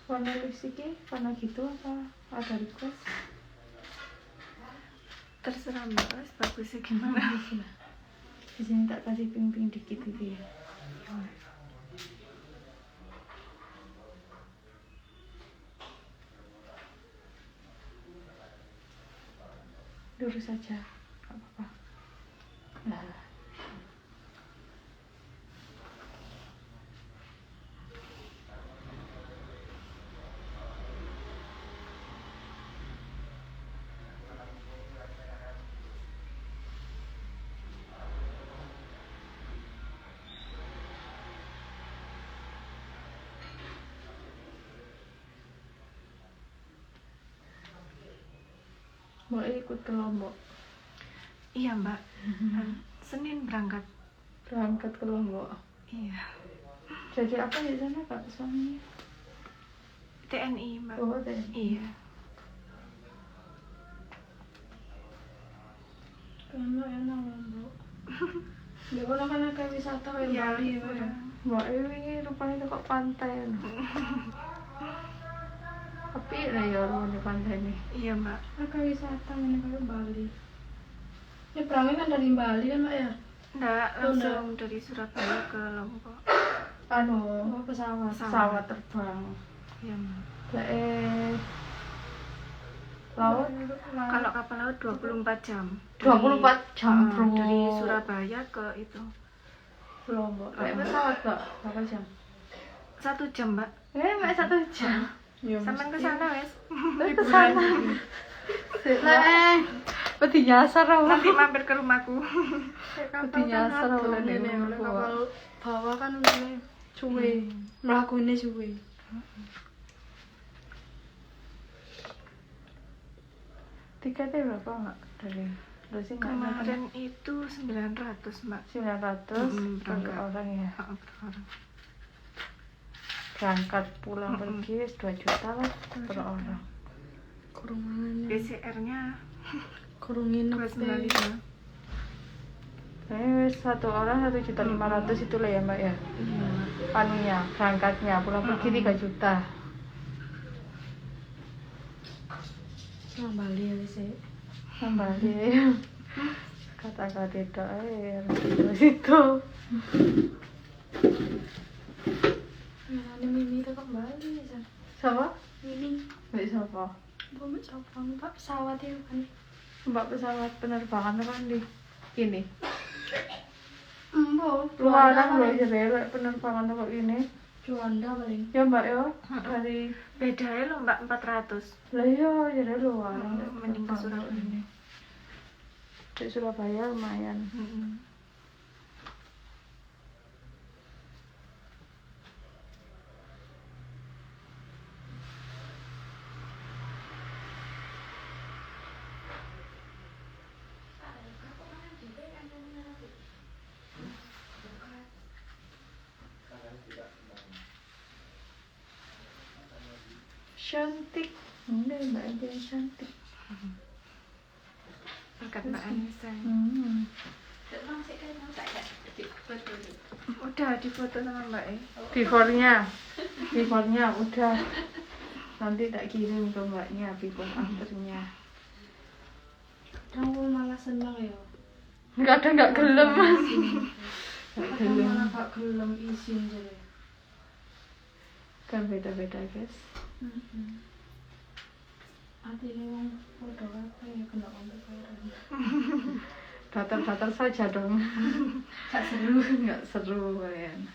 warna lipstiknya warna gitu apa ada request? Terserah mbak, bagusnya gimana. Di sini tak kasih pink-pink dikit gitu ya. Lurus saja, nggak apa-apa. Nah. Mau ikut ke Lombok? Iya mbak, Senin berangkat. Berangkat ke Lombok. Iya. Jadi apa di sana kak suaminya? TNI mbak. Oh TNI. Iya. Karena enak Lombok. Di mana kan ada wisata kayak Iya, Bali ya. iya. Mbak ini rupanya kok pantai no. Tapi lah ya orang di pantai nih. Iya mbak. Ada wisata ini kayak Bali. Ini perangnya kan dari Bali kan mbak ya? Enggak, langsung dari Surabaya ke Lombok. Oh pesawat. Pesawat terbang. Iya mbak. Laut Kalau kapal laut 24 jam. 24 jam bro. Dari Surabaya ke itu. Lombok. Pesawat kak berapa jam? 1 jam mbak. Mbak 1 jam. Sampai ke sana wes. Ke sana. Peti nyasar apa? Nanti mampir ke rumahku. Peti nyasar apa nih? Kapal bawah kan udah suwe. Melakukannya suwe. Tiketnya berapa nggak dari sini? Kemarin itu 900 mbak. 900 per berangkat. orang ya. Per orang. Berangkat pulang pergi 2 juta lah per orang. Kurungan. PCR-nya Kurungin 295. Wes satu orang 1.500.000 itu lah ya mbak ya. Iya. Anunya berangkatnya pulang pergi 3 juta. Nang Bali ya sih. Kembali kata-kata itu situ. Ini Mimi itu kan Bali ya. Siapa? Mimi. Mbak siapa? Bawa siapa? Mbak pesawat itu kan. Mbak pesawat penerbangan kan di ini. Mbak. Luaran loh jadi penerbangan kok ini. Juanda paling. Ya mbak ya dari Bedanya loh mbak 400. lah ya jadi luaran. Mending ke Surabaya. ini. Di Surabaya lumayan. Cantik, ini mbak aja yang cantik. Berkat mbak Anissa. Udah difoto sama mbak Beforenya udah. Nanti tak kirim ke mbaknya before afternya. Kamu malah seneng ya. Nggak gelem mas. Kamu malah gak gelem izin jadi. Kan beda-beda guys. Hati ini wong podo apa ya kena kontak kairan. Datar-datar saja dong. Nggak seru kalian.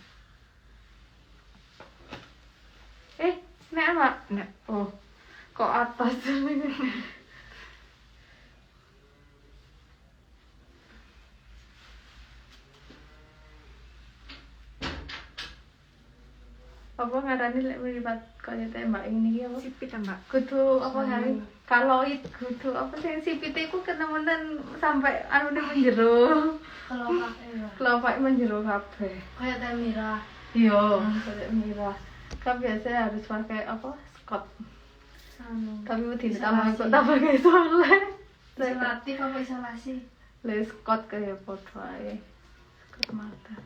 Nek mbak? Nek. Oh, kok atas? Apa ngarani lek mripat kaya tembak ini apa? Sipit ya mbak. Kudu apa ngarani? Kaloid kudu apa sih sipit iku kenemenan sampai anune menjero. Kelopak ya. Kelopak menjero kabeh. Kayak teh mirah. Iya, kayak mirah. Kan biasanya harus pakai apa? Scott. Anu. Tapi mau ditambah kok tambah kayak soleh. Isolatif apa isolasi? Les Scott kayak foto aja. Scott mata.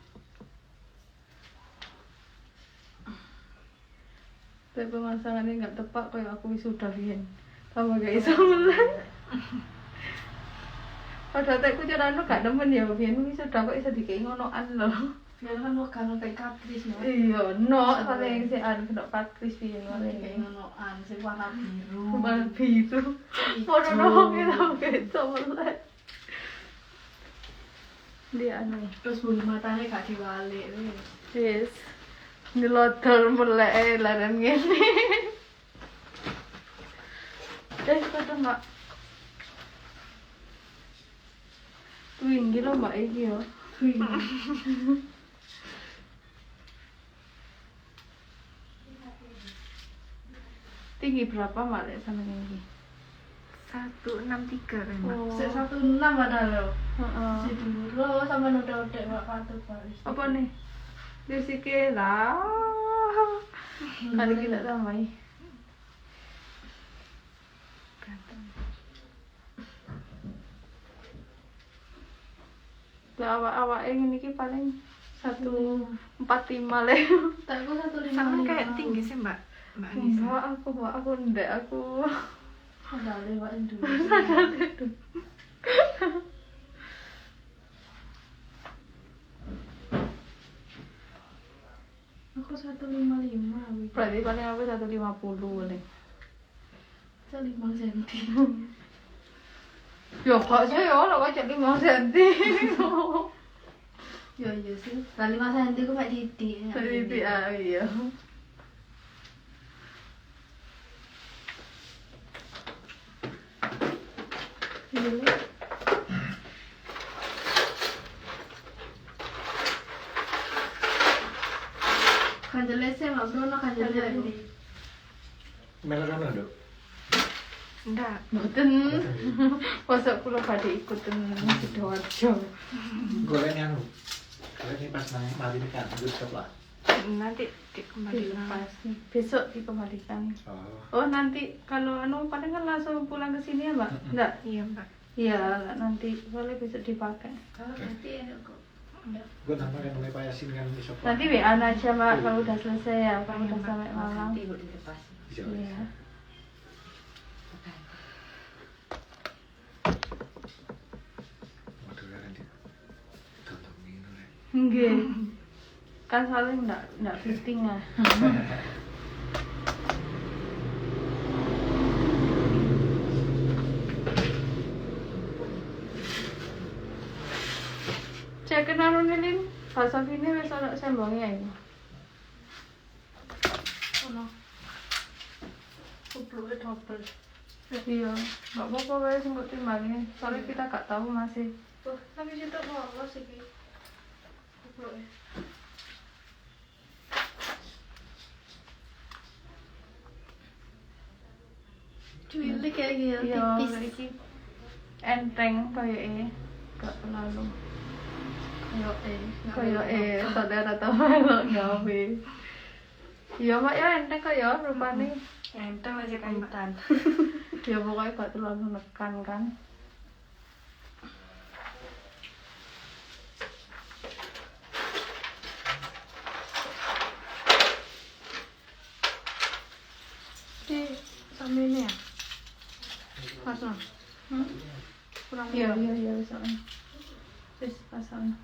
Tapi pemasangannya nggak tepat kayak aku wisuda biyen. Tambah gak iso mulai. Padahal tekku carane gak nemen ya biyen wisuda kok iso dikei ngonoan lho. Biar kan wakano kayak kapris no. Iya, no, paling sih anu kena patris biyen Kayak paling. ngonoan sing warna biru. Warna biru. Warna nong itu mulai. Dia anu. Terus bulu matanya gak diwalik wis. Yes. Ngelodor mulai laren ngene. Kata Mbak. Tinggi loh Mbak iki yo. Tinggi berapa Mbak lek sama ini? 163 kan, Mbak. Oh. Sik 16 padahal lho. Heeh. Si dulu sama udah Mbak Patut Paris. Apa nih? Disike lah. Kali kita tambahi. Lah awak-awak ngene iki paling 145 le. Takku 155. Sama kayak tinggi sih, Mbak. Mbak Anissa. Mbak aku ndek aku. Ada lewat dulu. Aku 155 Berarti paling aku 150 le. 5 cm. Ya kok saya ya ora kok 5 cm. Ya iya sih. Lah 5 cm ku mek titik. Jadi iya. Iya. Kanjele sih Mbak Bruno kanjele. Melakan ada? Enggak. Mboten. Masa kula badhe ikuten Sidoarjo. Gorengnya anu. Gorengnya pas nang mati kan, itu setelah. Nanti dikembalikan. Dilepas nih. Besok dikembalikan. Oh. Oh nanti kalau anu paling kan langsung pulang ke sini ya Mbak? Enggak? Iya, Mbak. Iya nanti boleh besok dipakai. Kalau nanti enak kok. Gue tambah kan mulai payasin kan besok. Nanti WA aja Mbak kalau udah selesai ya, kalau udah sampai Malang. Bisa. Iya. Waduh kan dia. Tonton minum ya. Nggih. Kan soalnya enggak fitting ah. Cek anu nilin, bahasa ini wis ana sembangnya ini. Ono. Kupluke double. Iya, enggak apa-apa wae sing kok timbangin. Soalnya kita gak tahu masih. Tuh, tapi situ lolos iki. Kupluke. Cuilik kayak gitu, Iya, tipis. iki enteng kayaknya. Gak terlalu. Kayak saudara tahu melok gawe. Iya mak ya enteng kaya rupane. Enteng aja kaitan. Ya pokoknya gak terlalu menekan kan. Di sama ini ya. Pasang. Kurang Iya soalnya. Wis pasang.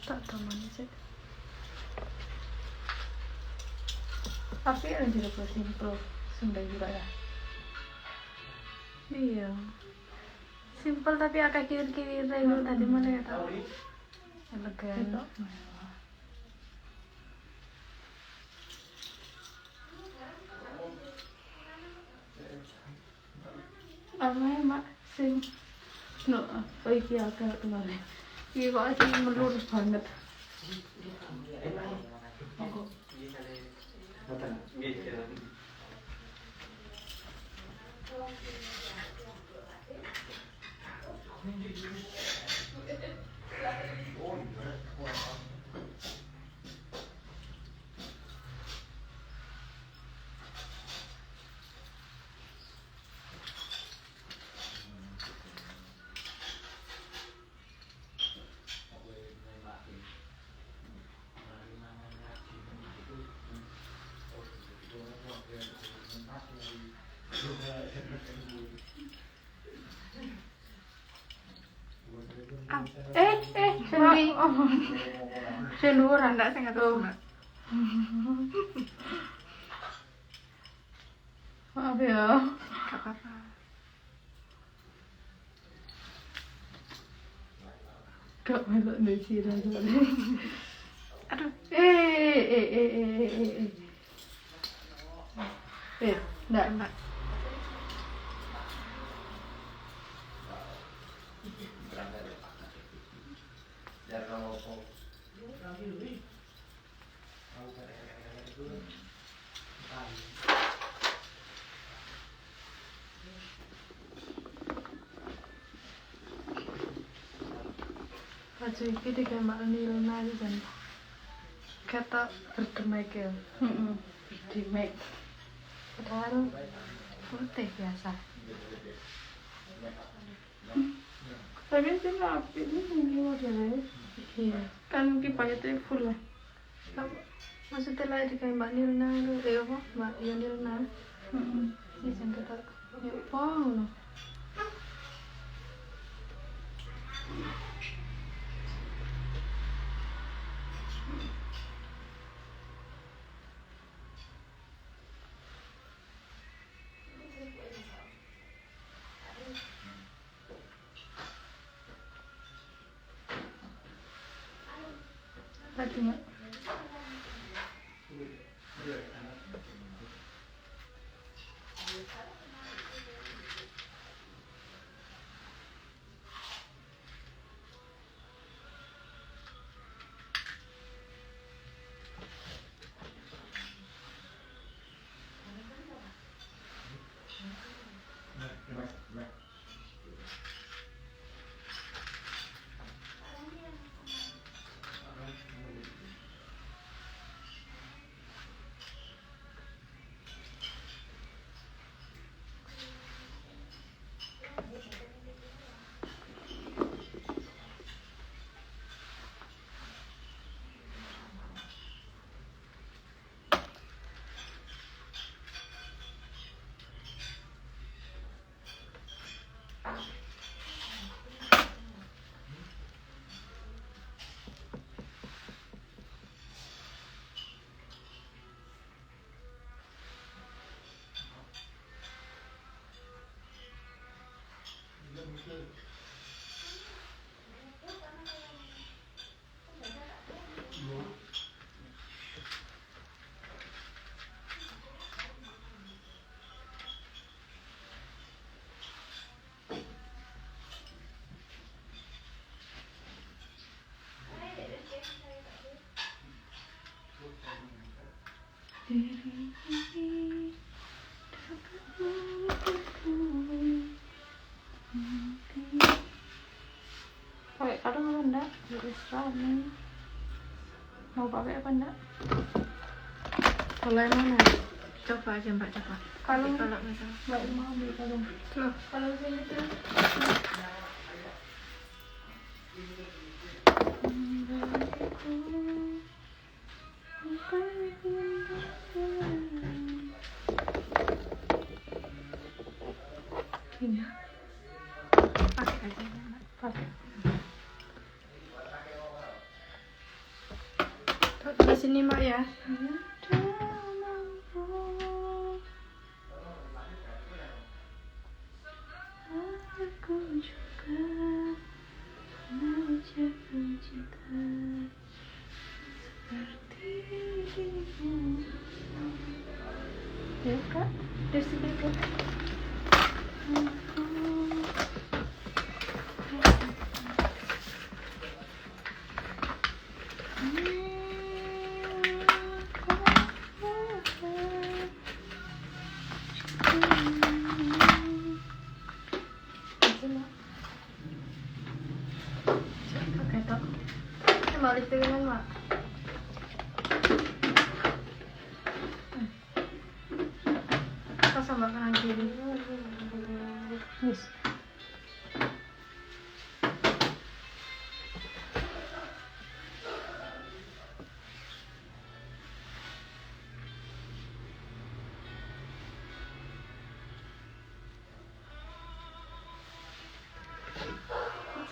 tak teman sih. Tapi yang jadi simple Sunda juga ya. Iya. Simple tapi agak kiri-kiri itu tadi mana ya tahu. Elegan. Gitu. Apa ya mak sing no apa iki agak kemarin. Iki kok asli melurus banget. Sendi. Senduran. Enggak, saya nggak tahu sunat. Maaf ya. Nggak apa-apa. Gak melok dari soalnya. Aduh, Enggak. Mbak. Baju iki digambar Nirna iki kan. Kata berdemek ya. Berdemek. Padahal putih biasa. Tapi sih rapi ini modelnya. Iya. Kan kipasnya tuh full lah. Maksudnya lah digambar Nirna itu apa? Mbak ya Nirna. Iya sing kata ya apa ngono. Tadi nggak? Pakai kalung apa enggak? Terserah nih. Mau pakai apa enggak? Kalau yang mana? Coba aja Mbak, coba. Kalung. Kalau misalnya Mbak mau ambil kalung. loh, Kalau sini tuh gini. pakai aja ya, Mbak. Pakai. Tuh, di sini Mbak ya. Aku juga menjaga cinta seperti dirimu. Ya Kak, di sini Kak. Oke, Tok. Balik dengan Mak. Pas sama kanan kiri. Yes.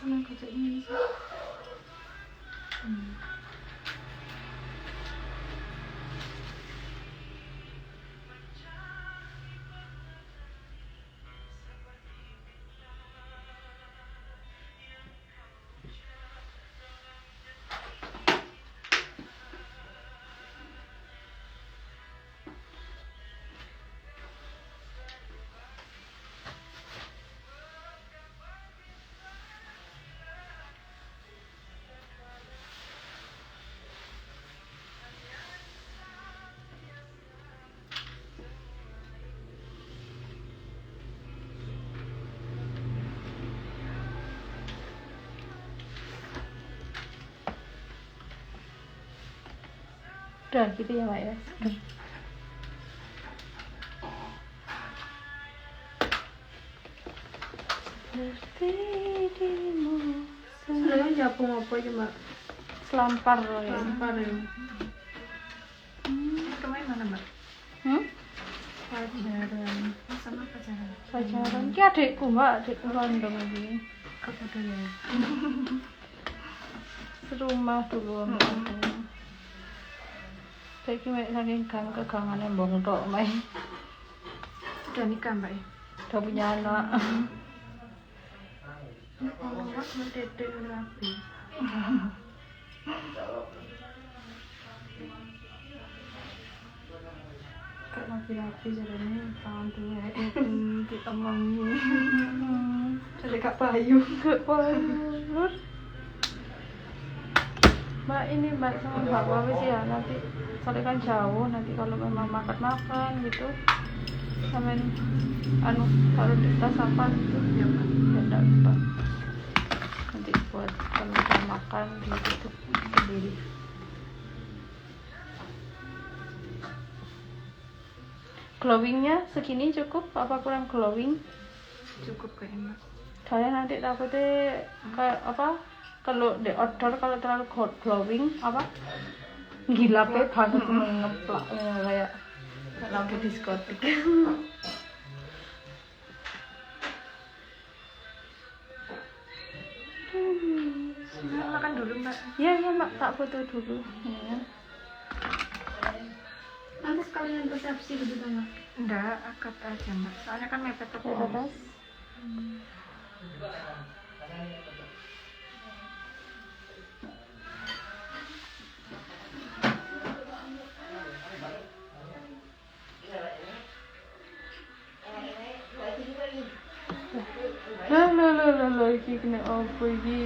Senang kerja ini sih. Udah gitu ya Mbak ya. Seperti dirimu Sebenarnya japung apa aja mbak? selampar loh ya. Lampar ya. Kemarin mana mbak? Pacaran. Sama pacaran. Pacaran ki adikku Mbak, adikku London iki. Apa dulu ya? Serumah dulu sama aku. Saiki mek saking kegangane mbong tok Mbak. Udah nikah mbak ya? Udah punya anak. Kalau mbak ngedede rapi. Kayak rapi-rapi jadinya tahun tua. Kita mau Jadi kak payu. Terus Mbak ini Mbak sama Bapak wis ya nanti soalnya kan jauh nanti kalau memang makan gitu sampean anu taruh di tas apa gitu ya Mbak ya enggak lupa nanti buat kalau udah makan gitu sendiri. Glowingnya segini cukup apa kurang glowing? cukup kayaknya mbak. Saya nanti takutnya kayak apa kalau di outdoor kalau terlalu glowing apa gilapnya banget ngeplak kayak lampu diskotik. Makan dulu mbak. Iya ya Mbak tak foto dulu. Ya. Nanti sekalian resepsi gitu mbak. Enggak, akad aja mbak. Soalnya kan mepet ke Ya pohon. terus. Lah iki kena apa iki?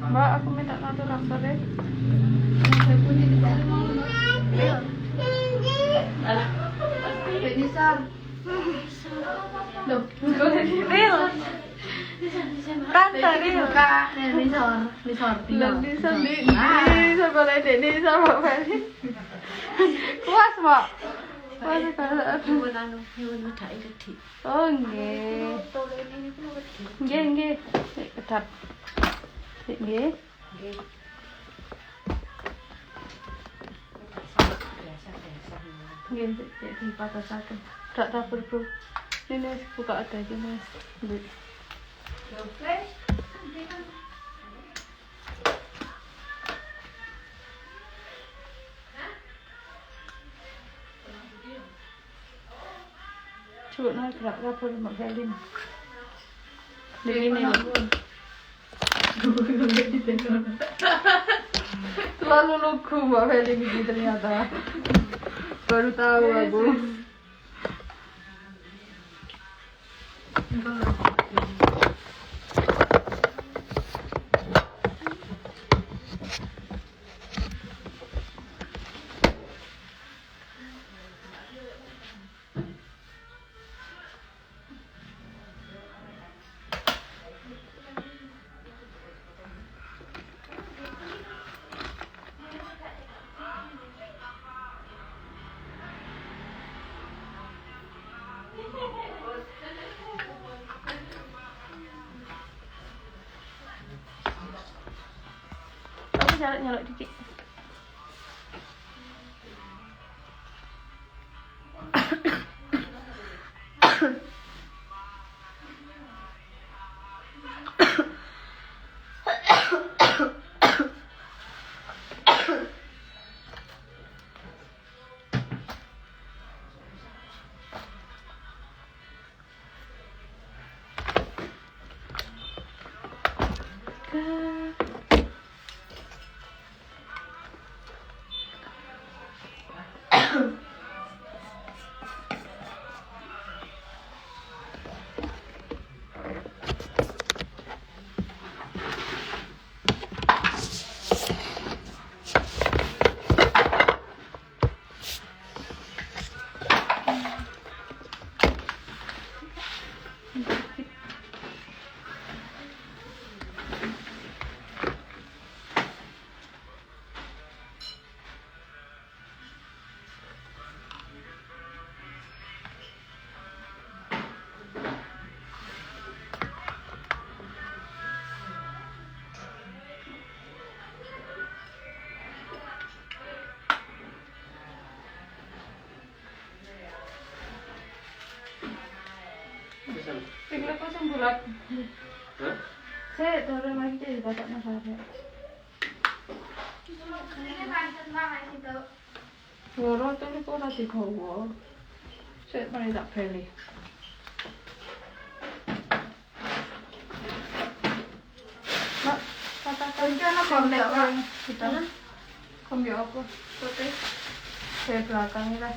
Mbak, aku minta kartu daftar deh. Saya punya di bawah mau mbak. Dek Nisar. Loh, Real. Tante real. kak Nisar. Lah bisa di sekolah ini sama Feli. Puas, Mbak. Puas kalau Hewan anu, hewan medai gede. oh nggih. Tolong ini pun gede. Nggih. Ketat. Nggih. Nggih, di patasaken. Tak dapur, Bro. Ini wis buka ada aja, Mas. Nggih. Coba naik gerak dapur Mbak Felin. Ini selalu lugu Mbak Felin ini ternyata. Baru tahu aku. Aku nyalek dikit. Dadah. Pikir kosong bulat. Saya turun lagi jadi batak masalah. Loro tuh kok ora digawa. Sik mari tak beli. Mak, katakan Ana kontek, Pak. kita. Kombi apa? Putih. Saya belakang ini lah.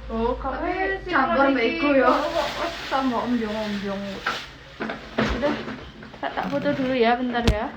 Oh, kamu campur bego ya. Tambah omjong-omjong. Udah, tak foto dulu ya, bentar ya.